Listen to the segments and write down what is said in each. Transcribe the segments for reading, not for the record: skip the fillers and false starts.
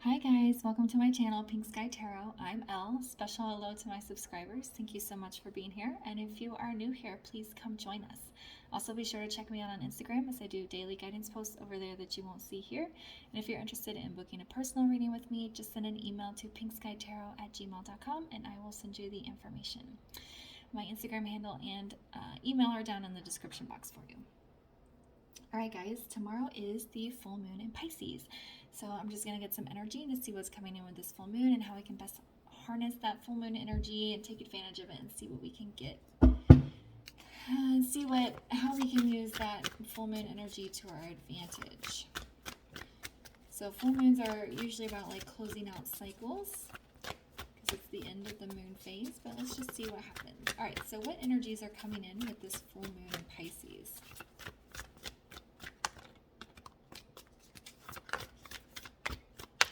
Hi guys, welcome to my channel, Pink Sky Tarot. I'm Elle. Special hello to my subscribers. Thank you so much for being here. And if you are new here, please come join us. Also be sure to check me out on Instagram as I do daily guidance posts over there that you won't see here. And if you're interested in booking a personal reading with me, just send an email to pinkskytarot@gmail.com and I will send you the information. My Instagram handle and email are down in the description box for you. Alright guys, tomorrow is the full moon in Pisces. So I'm just going to get some energy to see what's coming in with this full moon and how we can best harness that full moon energy and take advantage of it and see what we can get. How we can use that full moon energy to our advantage. So full moons are usually about like closing out cycles because it's the end of the moon phase, but let's just see what happens. Alright, so what energies are coming in with this full moon in Pisces?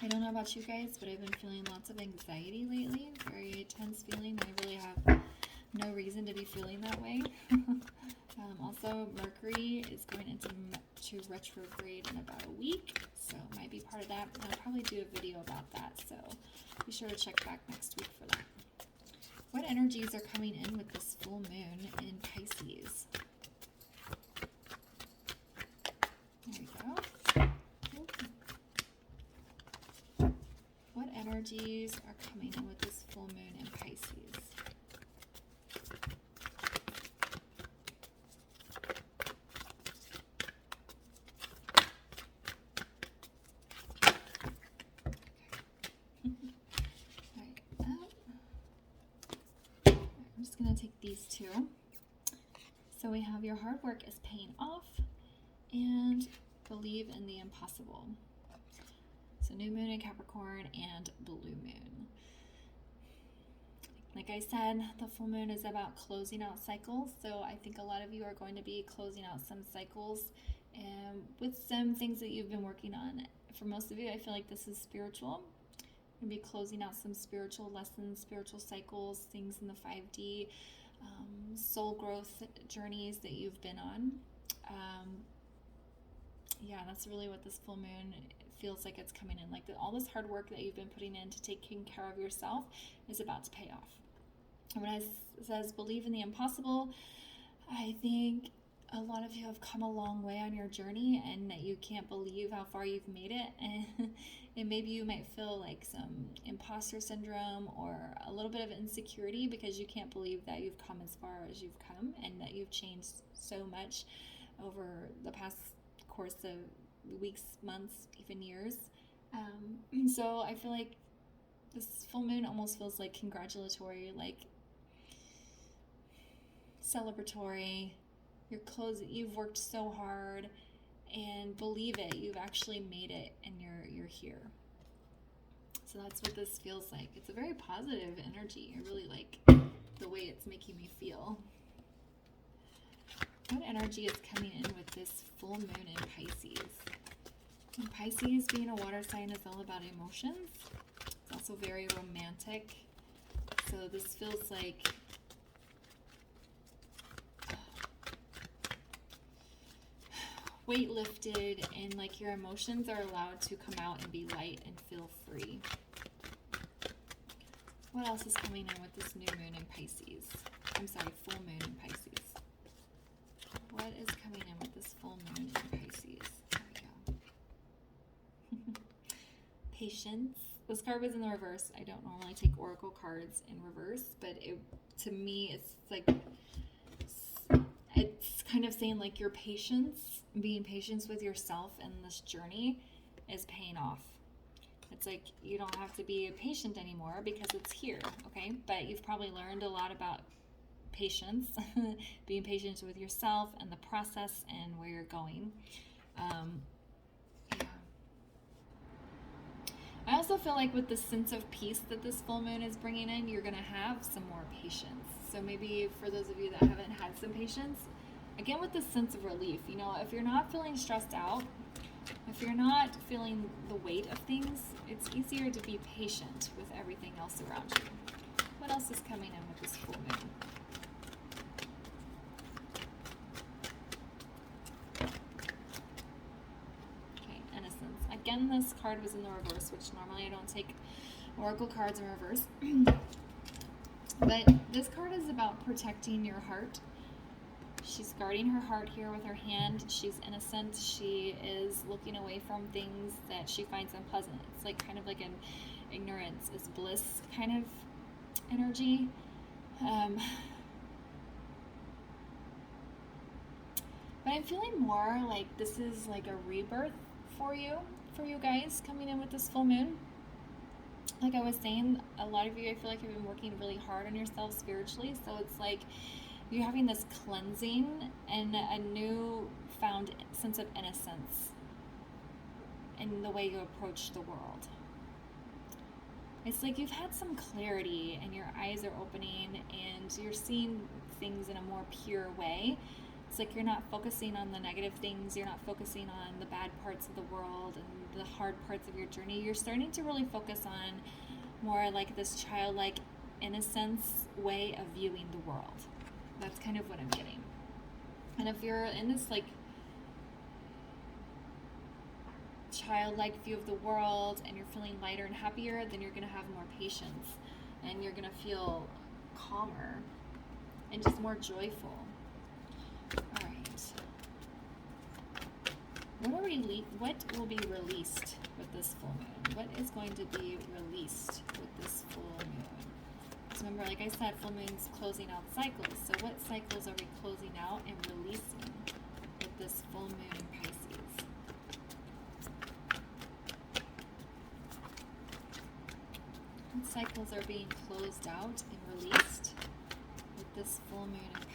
I don't know about you guys, but I've been feeling lots of anxiety lately. Very tense feeling. I really have no reason to be feeling that way. Also, Mercury is going into retrograde in about a week, so it might be part of that. I'll probably do a video about that, so be sure to check back next week for that. What energies are coming in with this full moon in Pisces? There we go. What energies are coming in with this full moon in Pisces? I'm just going to take these two. So we have your hard work is paying off and believe in the impossible. So new moon in Capricorn and blue moon. Like I said, the full moon is about closing out cycles. So I think a lot of you are going to be closing out some cycles and with some things that you've been working on. For most of you, I feel like this is spiritual. You're going to be closing out some spiritual lessons, spiritual cycles, things in the 5D, soul growth journeys that you've been on. Yeah, that's really what this full moon feels like it's coming in. Like all this hard work that you've been putting in to taking care of yourself is about to pay off. And when it says believe in the impossible, I think a lot of you have come a long way on your journey and that you can't believe how far you've made it. And maybe you might feel like some imposter syndrome or a little bit of insecurity because you can't believe that you've come as far as you've come and that you've changed so much over the past course of weeks, months, even years. So I feel like this full moon almost feels like congratulatory, like celebratory. You've worked so hard, and believe it, you've actually made it, and you're here. So that's what this feels like. It's a very positive energy. I really like the way it's making me feel. What energy is coming in with this full moon in Pisces? And Pisces, being a water sign, is all about emotions. It's also very romantic. So this feels like weight lifted and like your emotions are allowed to come out and be light and feel free. What else is coming in with this new moon in Pisces? I'm sorry, full moon in Pisces. What is coming in with this full moon in Pisces? There we go. Patience. This card was in the reverse. I don't normally take oracle cards in reverse, but to me, it's like, it's kind of saying like your patience, being patient with yourself in this journey is paying off. It's like you don't have to be patient anymore because it's here, okay? But you've probably learned a lot about patience, being patient with yourself and the process and where you're going. Yeah. I also feel like with the sense of peace that this full moon is bringing in, you're going to have some more patience. So maybe for those of you that haven't had some patience, again with this sense of relief, you know, if you're not feeling stressed out, if you're not feeling the weight of things, it's easier to be patient with everything else around you. What else is coming in with this full moon? again, this card was in the reverse, which normally I don't take oracle cards in reverse. But this card is about protecting your heart. She's guarding her heart here with her hand. She's innocent. She is looking away from things that she finds unpleasant. It's like kind of like an ignorance is bliss kind of energy. But I'm feeling more like this is like a rebirth for you guys coming in with this full moon. Like I was saying, a lot of you, I feel like have been working really hard on yourself spiritually. So it's like you're having this cleansing and a new found sense of innocence in the way you approach the world. It's like you've had some clarity and your eyes are opening and you're seeing things in a more pure way. It's like you're not focusing on the negative things. You're not focusing on the bad parts of the world and the hard parts of your journey. You're starting to really focus on more like this childlike innocence way of viewing the world. That's kind of what I'm getting. And if you're in this like childlike view of the world and you're feeling lighter and happier, then you're going to have more patience and you're going to feel calmer and just more joyful. All right. What will be released with this full moon? What is going to be released with this full moon? So remember, like I said, full moon's closing out cycles. So what cycles are we closing out and releasing with this full moon in Pisces? What cycles are being closed out and released with this full moon in Pisces?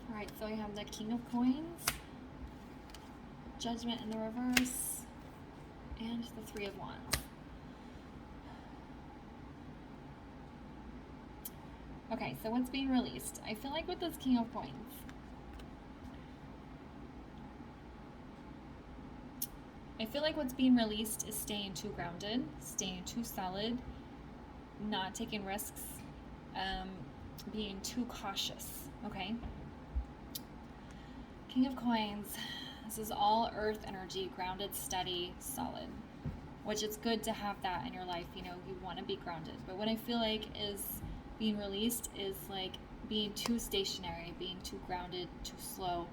Alright, so we have the King of Coins, Judgment in the reverse, and the Three of Wands. Okay, so what's being released? I feel like with this King of Coins, I feel like what's being released is staying too grounded, staying too solid, not taking risks, being too cautious, okay? King of Coins, this is all earth energy, grounded, steady, solid, which it's good to have that in your life. You know, you want to be grounded. But what I feel like is being released is like being too stationary, being too grounded, too slow,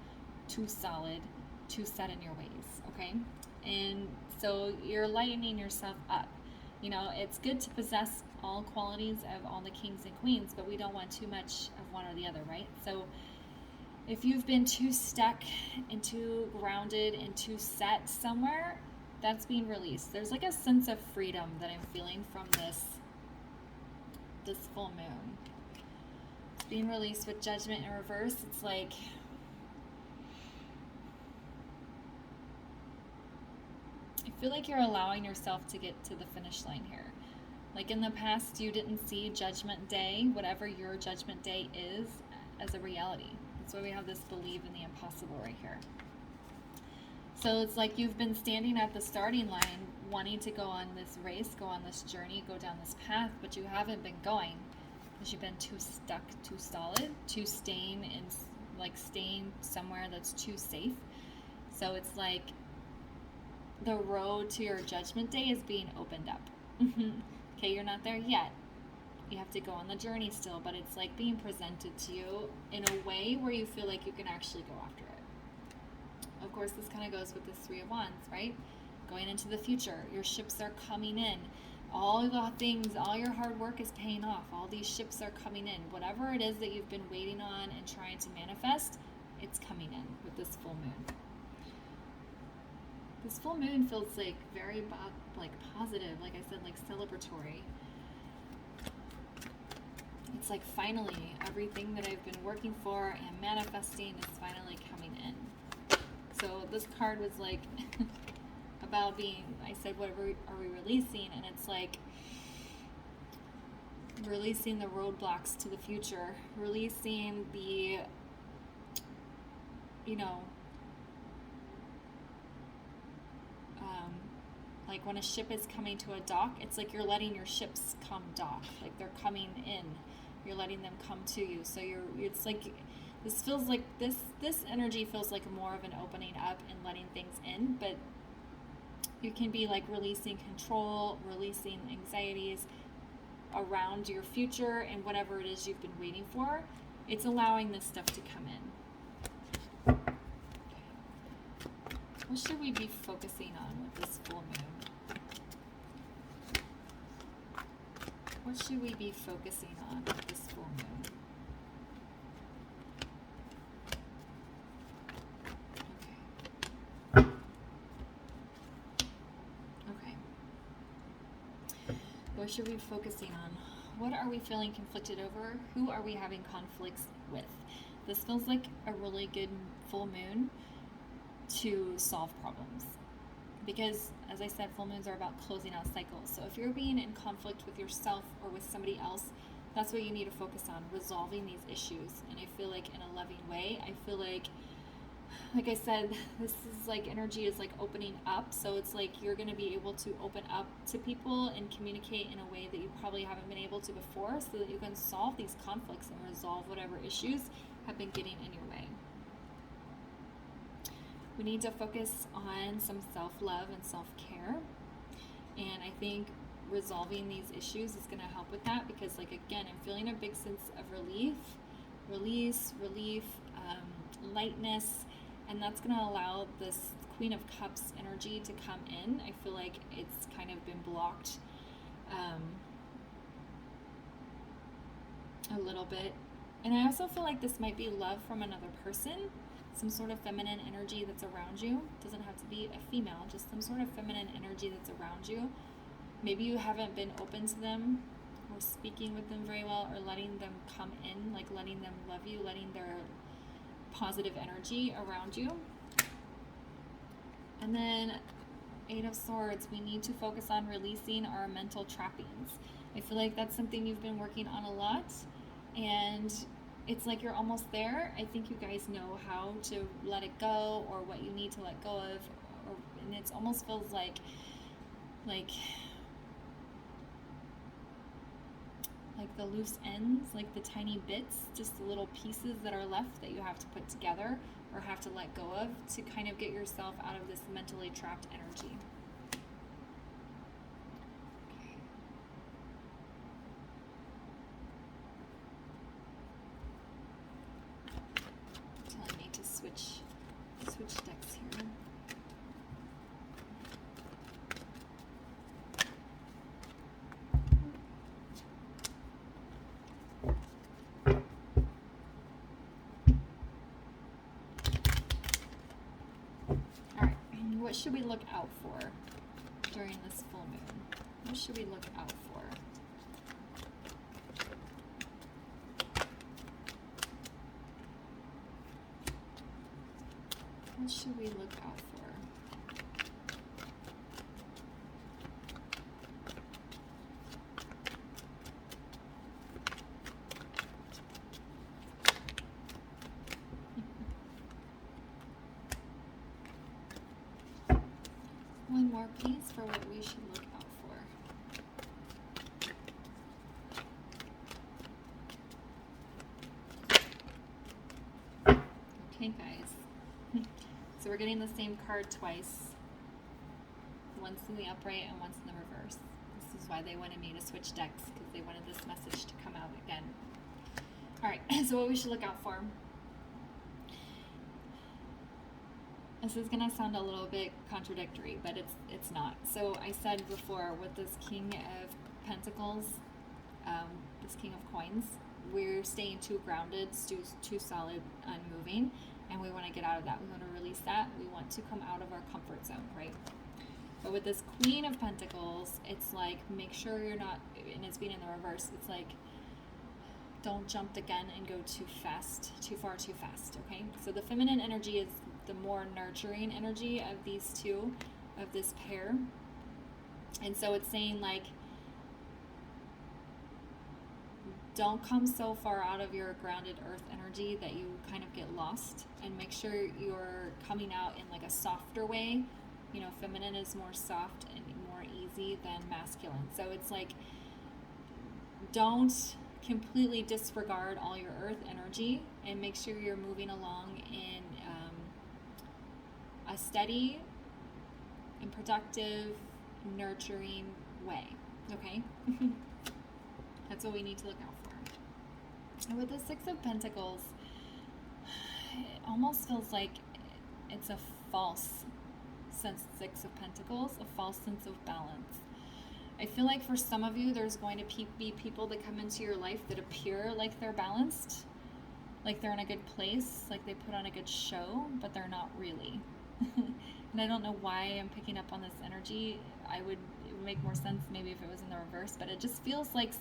too solid, too set in your ways, okay? And so you're lightening yourself up. You know, it's good to possess all qualities of all the kings and queens, but we don't want too much of one or the other, right? So if you've been too stuck and too grounded and too set somewhere, that's being released. There's like a sense of freedom that I'm feeling from this full moon. It's being released with Judgment in reverse. It's like I feel like you're allowing yourself to get to the finish line here. Like in the past, you didn't see Judgment Day, whatever your Judgment Day is, as a reality. That's why we have this believe in the impossible right here. So it's like you've been standing at the starting line wanting to go on this race, go on this journey, go down this path, but you haven't been going because you've been too stuck, too solid, too staying somewhere that's too safe. So it's like the road to your Judgment Day is being opened up. Okay, you're not there yet. You have to go on the journey still, but it's like being presented to you in a way where you feel like you can actually go after it. Of course, this kind of goes with the Three of Wands, right? Going into the future, your ships are coming in. All the things, all your hard work is paying off. All these ships are coming in. Whatever it is that you've been waiting on and trying to manifest, it's coming in with this full moon. This full moon feels like very positive, like I said, like celebratory. It's like finally everything that I've been working for and manifesting is finally coming in. So this card was like about being, I said, what are we releasing? And it's like releasing the roadblocks to the future, releasing the, like when a ship is coming to a dock, it's like you're letting your ships come dock, like they're coming in You're letting them come to you. So it's like, this feels like, this energy feels like more of an opening up and letting things in, but you can be like releasing control, releasing anxieties around your future and whatever it is you've been waiting for. It's allowing this stuff to come in. What should we be focusing on with this full moon? What should we be focusing on with this full moon? Okay. What should we be focusing on? What are we feeling conflicted over? Who are we having conflicts with? This feels like a really good full moon to solve problems. Because, as I said, full moons are about closing out cycles. So if you're being in conflict with yourself or with somebody else, that's what you need to focus on, resolving these issues. And I feel like in a loving way, I feel like I said, this is like energy is like opening up. So it's like you're going to be able to open up to people and communicate in a way that you probably haven't been able to before, so that you can solve these conflicts and resolve whatever issues have been getting in your way. We need to focus on some self-love and self-care. And I think resolving these issues is going to help with that, because again, I'm feeling a big sense of relief, lightness, and that's going to allow this Queen of Cups energy to come in. I feel like it's kind of been blocked a little bit. And I also feel like this might be love from another person, some sort of feminine energy that's around you. It doesn't have to be a female, just some sort of feminine energy that's around you. Maybe you haven't been open to them or speaking with them very well, or letting them come in, like letting them love you, letting their positive energy around you. And then 8 of Swords, we need to focus on releasing our mental trappings. I feel like that's something you've been working on a lot, and it's like you're almost there. I think you guys know how to let it go, or what you need to let go of, and it almost feels like the loose ends, like the tiny bits, just the little pieces that are left that you have to put together or have to let go of to kind of get yourself out of this mentally trapped energy. Okay. Telling me to switch decks here. What should we look out for during this full moon? What should we look out for? What should we look out for? One more, please, for what we should look out for. Okay, guys. So we're getting the same card twice. Once in the upright and once in the reverse. This is why they wanted me to switch decks, because they wanted this message to come out again. Alright, so what we should look out for. This is going to sound a little bit contradictory, but it's not. So I said before, with this King of Pentacles, this King of Coins, we're staying too grounded, too solid, unmoving, and we want to get out of that. We want to release that. We want to come out of our comfort zone, right? But with this Queen of Pentacles, it's like, make sure you're not, and it's being in the reverse, it's like, don't jump the gun and go too fast, too far, too fast, okay? So the feminine energy is the more nurturing energy of these two, of this pair. And so it's saying, like, don't come so far out of your grounded earth energy that you kind of get lost, and make sure you're coming out in like a softer way. You know, feminine is more soft and more easy than masculine. So it's like, don't completely disregard all your earth energy and make sure you're moving along in a steady and productive, nurturing way. Okay? That's what we need to look out for. And with the Six of Pentacles, it almost feels like it's a false Six of Pentacles, a false sense of balance. I feel like for some of you, there's going to be people that come into your life that appear like they're balanced, like they're in a good place, like they put on a good show, but they're not really. And I don't know why I'm picking up on this energy. It would make more sense maybe if it was in the reverse, but it just feels like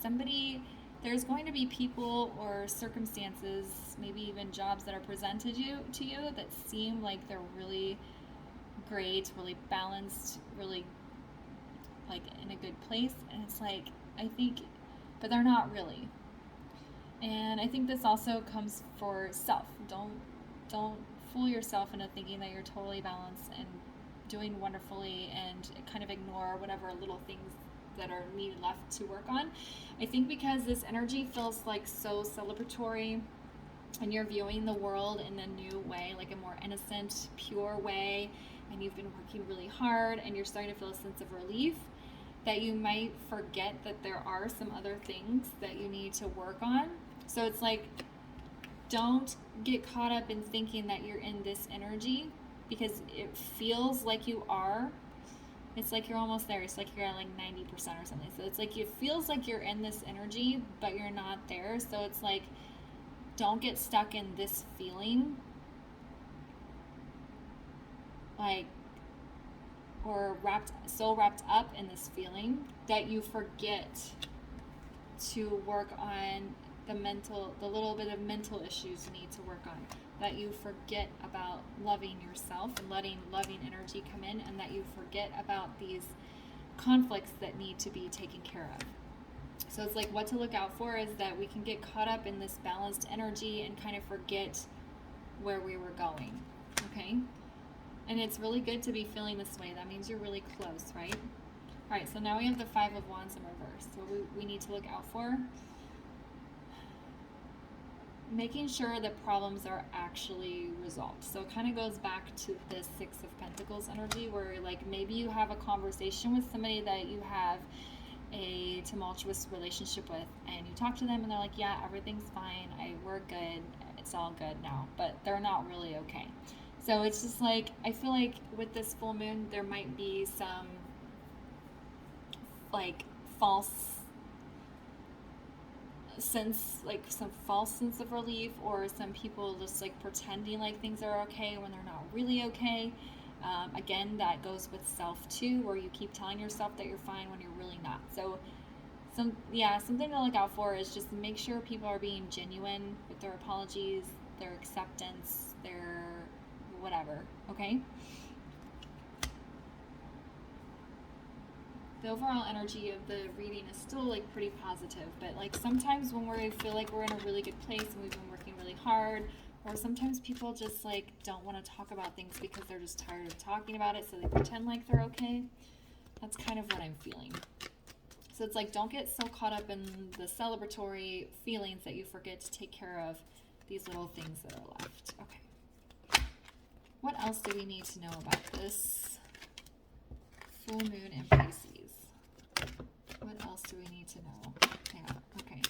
there's going to be people or circumstances, maybe even jobs that are presented to you that seem like they're really great, really balanced, really like in a good place, and it's like, I think, but they're not really. And I think this also comes for self. Don't fool yourself into thinking that you're totally balanced and doing wonderfully and kind of ignore whatever little things that are needed left to work on. I think because this energy feels like so celebratory and you're viewing the world in a new way, like a more innocent, pure way, and you've been working really hard and you're starting to feel a sense of relief, that you might forget that there are some other things that you need to work on. So it's like, don't get caught up in thinking that you're in this energy, because it feels like you are. It's like you're almost there. It's like you're at like 90% or something. So it's like it feels like you're in this energy, but you're not there. So it's like, don't get stuck in this feeling, like, or wrapped up in this feeling that you forget to work on the little bit of mental issues you need to work on, that you forget about loving yourself and letting loving energy come in, and that you forget about these conflicts that need to be taken care of. So it's like, what to look out for is that we can get caught up in this balanced energy and kind of forget where we were going. Okay? And it's really good to be feeling this way. That means you're really close, right? All right, so now we have the Five of Wands in reverse. So we need to look out for making sure that problems are actually resolved. So it kind of goes back to this Six of Pentacles energy, where like maybe you have a conversation with somebody that you have a tumultuous relationship with, and you talk to them and they're like, yeah, everything's fine, we're good, it's all good now, but they're not really okay. So it's just like, I feel like with this full moon, there might be some like false sense of relief, or some people just like pretending like things are okay when they're not really okay. Again, that goes with self too, where you keep telling yourself that you're fine when you're really not. So something to look out for is just make sure people are being genuine with their apologies, their acceptance, their whatever, okay? The overall energy of the reading is still like pretty positive, but like sometimes when we feel like we're in a really good place and we've been working really hard, or sometimes people just like don't want to talk about things because they're just tired of talking about it, so they pretend like they're okay. That's kind of what I'm feeling. So it's like, don't get so caught up in the celebratory feelings that you forget to take care of these little things that are left. Okay. What else do we need to know about this full moon in Pisces? What else do we need to know? Yeah, okay.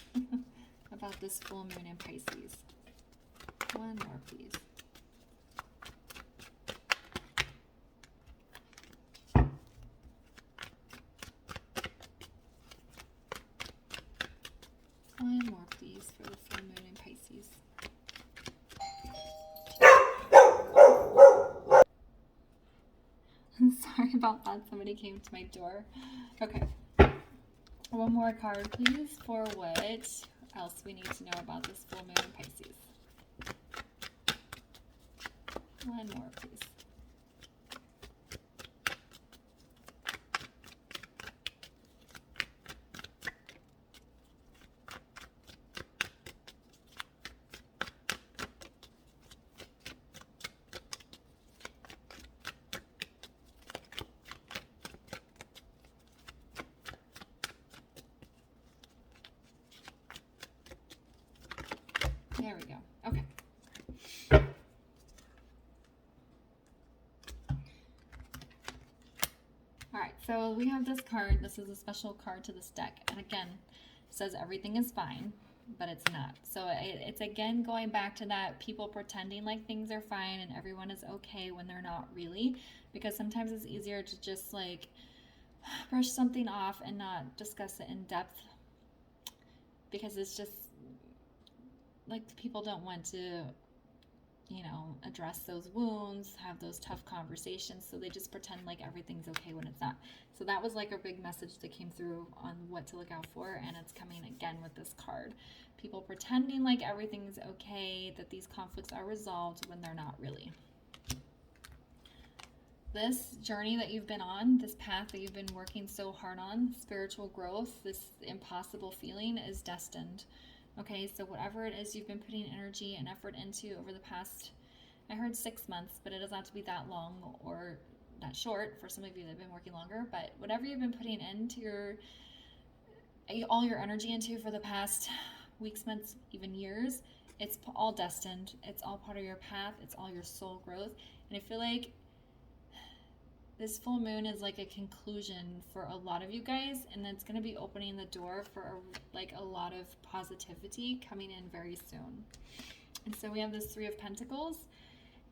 About this full moon in Pisces. One more, please. One more, please, for the full moon in Pisces. I'm sorry about that. Somebody came to my door. Okay. One more card, please, for what else we need to know about this full moon in Pisces. One more, please. So we have this card. This is a special card to this deck. And again, it says everything is fine, but it's not. So it's again going back to that people pretending like things are fine and everyone is okay when they're not really. Because sometimes it's easier to just like brush something off and not discuss it in depth. Because it's just like people don't want to, you know, address those wounds, have those tough conversations. So they just pretend like everything's okay when it's not. So that was like a big message that came through on what to look out for. And it's coming again with this card. People pretending like everything's okay, that these conflicts are resolved when they're not really. This journey that you've been on, this path that you've been working so hard on, spiritual growth, this impossible feeling is destined. Okay, so whatever it is you've been putting energy and effort into over the past, I heard 6 months, but it doesn't have to be that long or that short for some of you that have been working longer. But whatever you've been putting into all your energy into for the past weeks, months, even years, it's all destined. It's all part of your path. It's all your soul growth. And I feel like this full moon is like a conclusion for a lot of you guys, and it's going to be opening the door for a lot of positivity coming in very soon. And so we have this Three of Pentacles,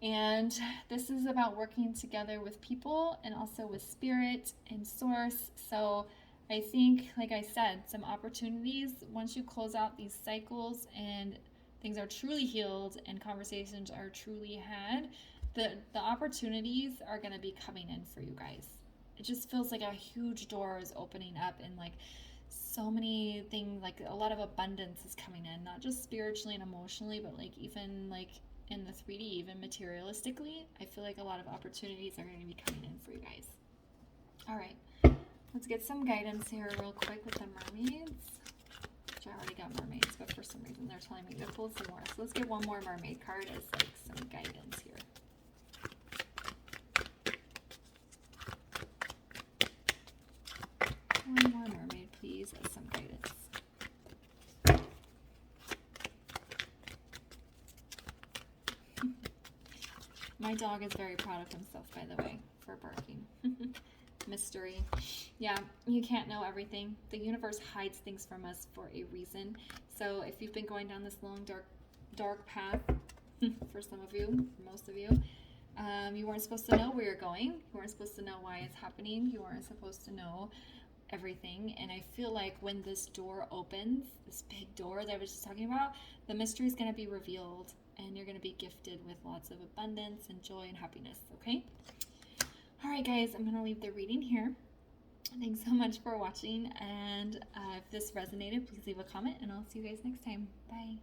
and this is about working together with people and also with spirit and source. So I think, like I said, some opportunities once you close out these cycles and things are truly healed and conversations are truly had, the opportunities are going to be coming in for you guys. It just feels like a huge door is opening up, and like so many things, like a lot of abundance is coming in, not just spiritually and emotionally, but like even like in the 3D, even materialistically. I feel like a lot of opportunities are going to be coming in for you guys. All right, let's get some guidance here real quick with the mermaids. Which I already got mermaids, but for some reason they're telling me to pull some more. So let's get one more mermaid card as like some guidance here. One more mermaid, please, as some guidance. My dog is very proud of himself, by the way, for barking. Mystery. Yeah, you can't know everything. The universe hides things from us for a reason. So if you've been going down this long, dark path, for some of you, most of you, you weren't supposed to know where you're going. You weren't supposed to know why it's happening. You weren't supposed to know everything. And I feel like when this door opens, this big door that I was just talking about, the mystery is going to be revealed, and you're going to be gifted with lots of abundance and joy and happiness. Okay, all right guys, I'm going to leave the reading here. Thanks so much for watching, and if this resonated, please leave a comment, and I'll see you guys next time. Bye.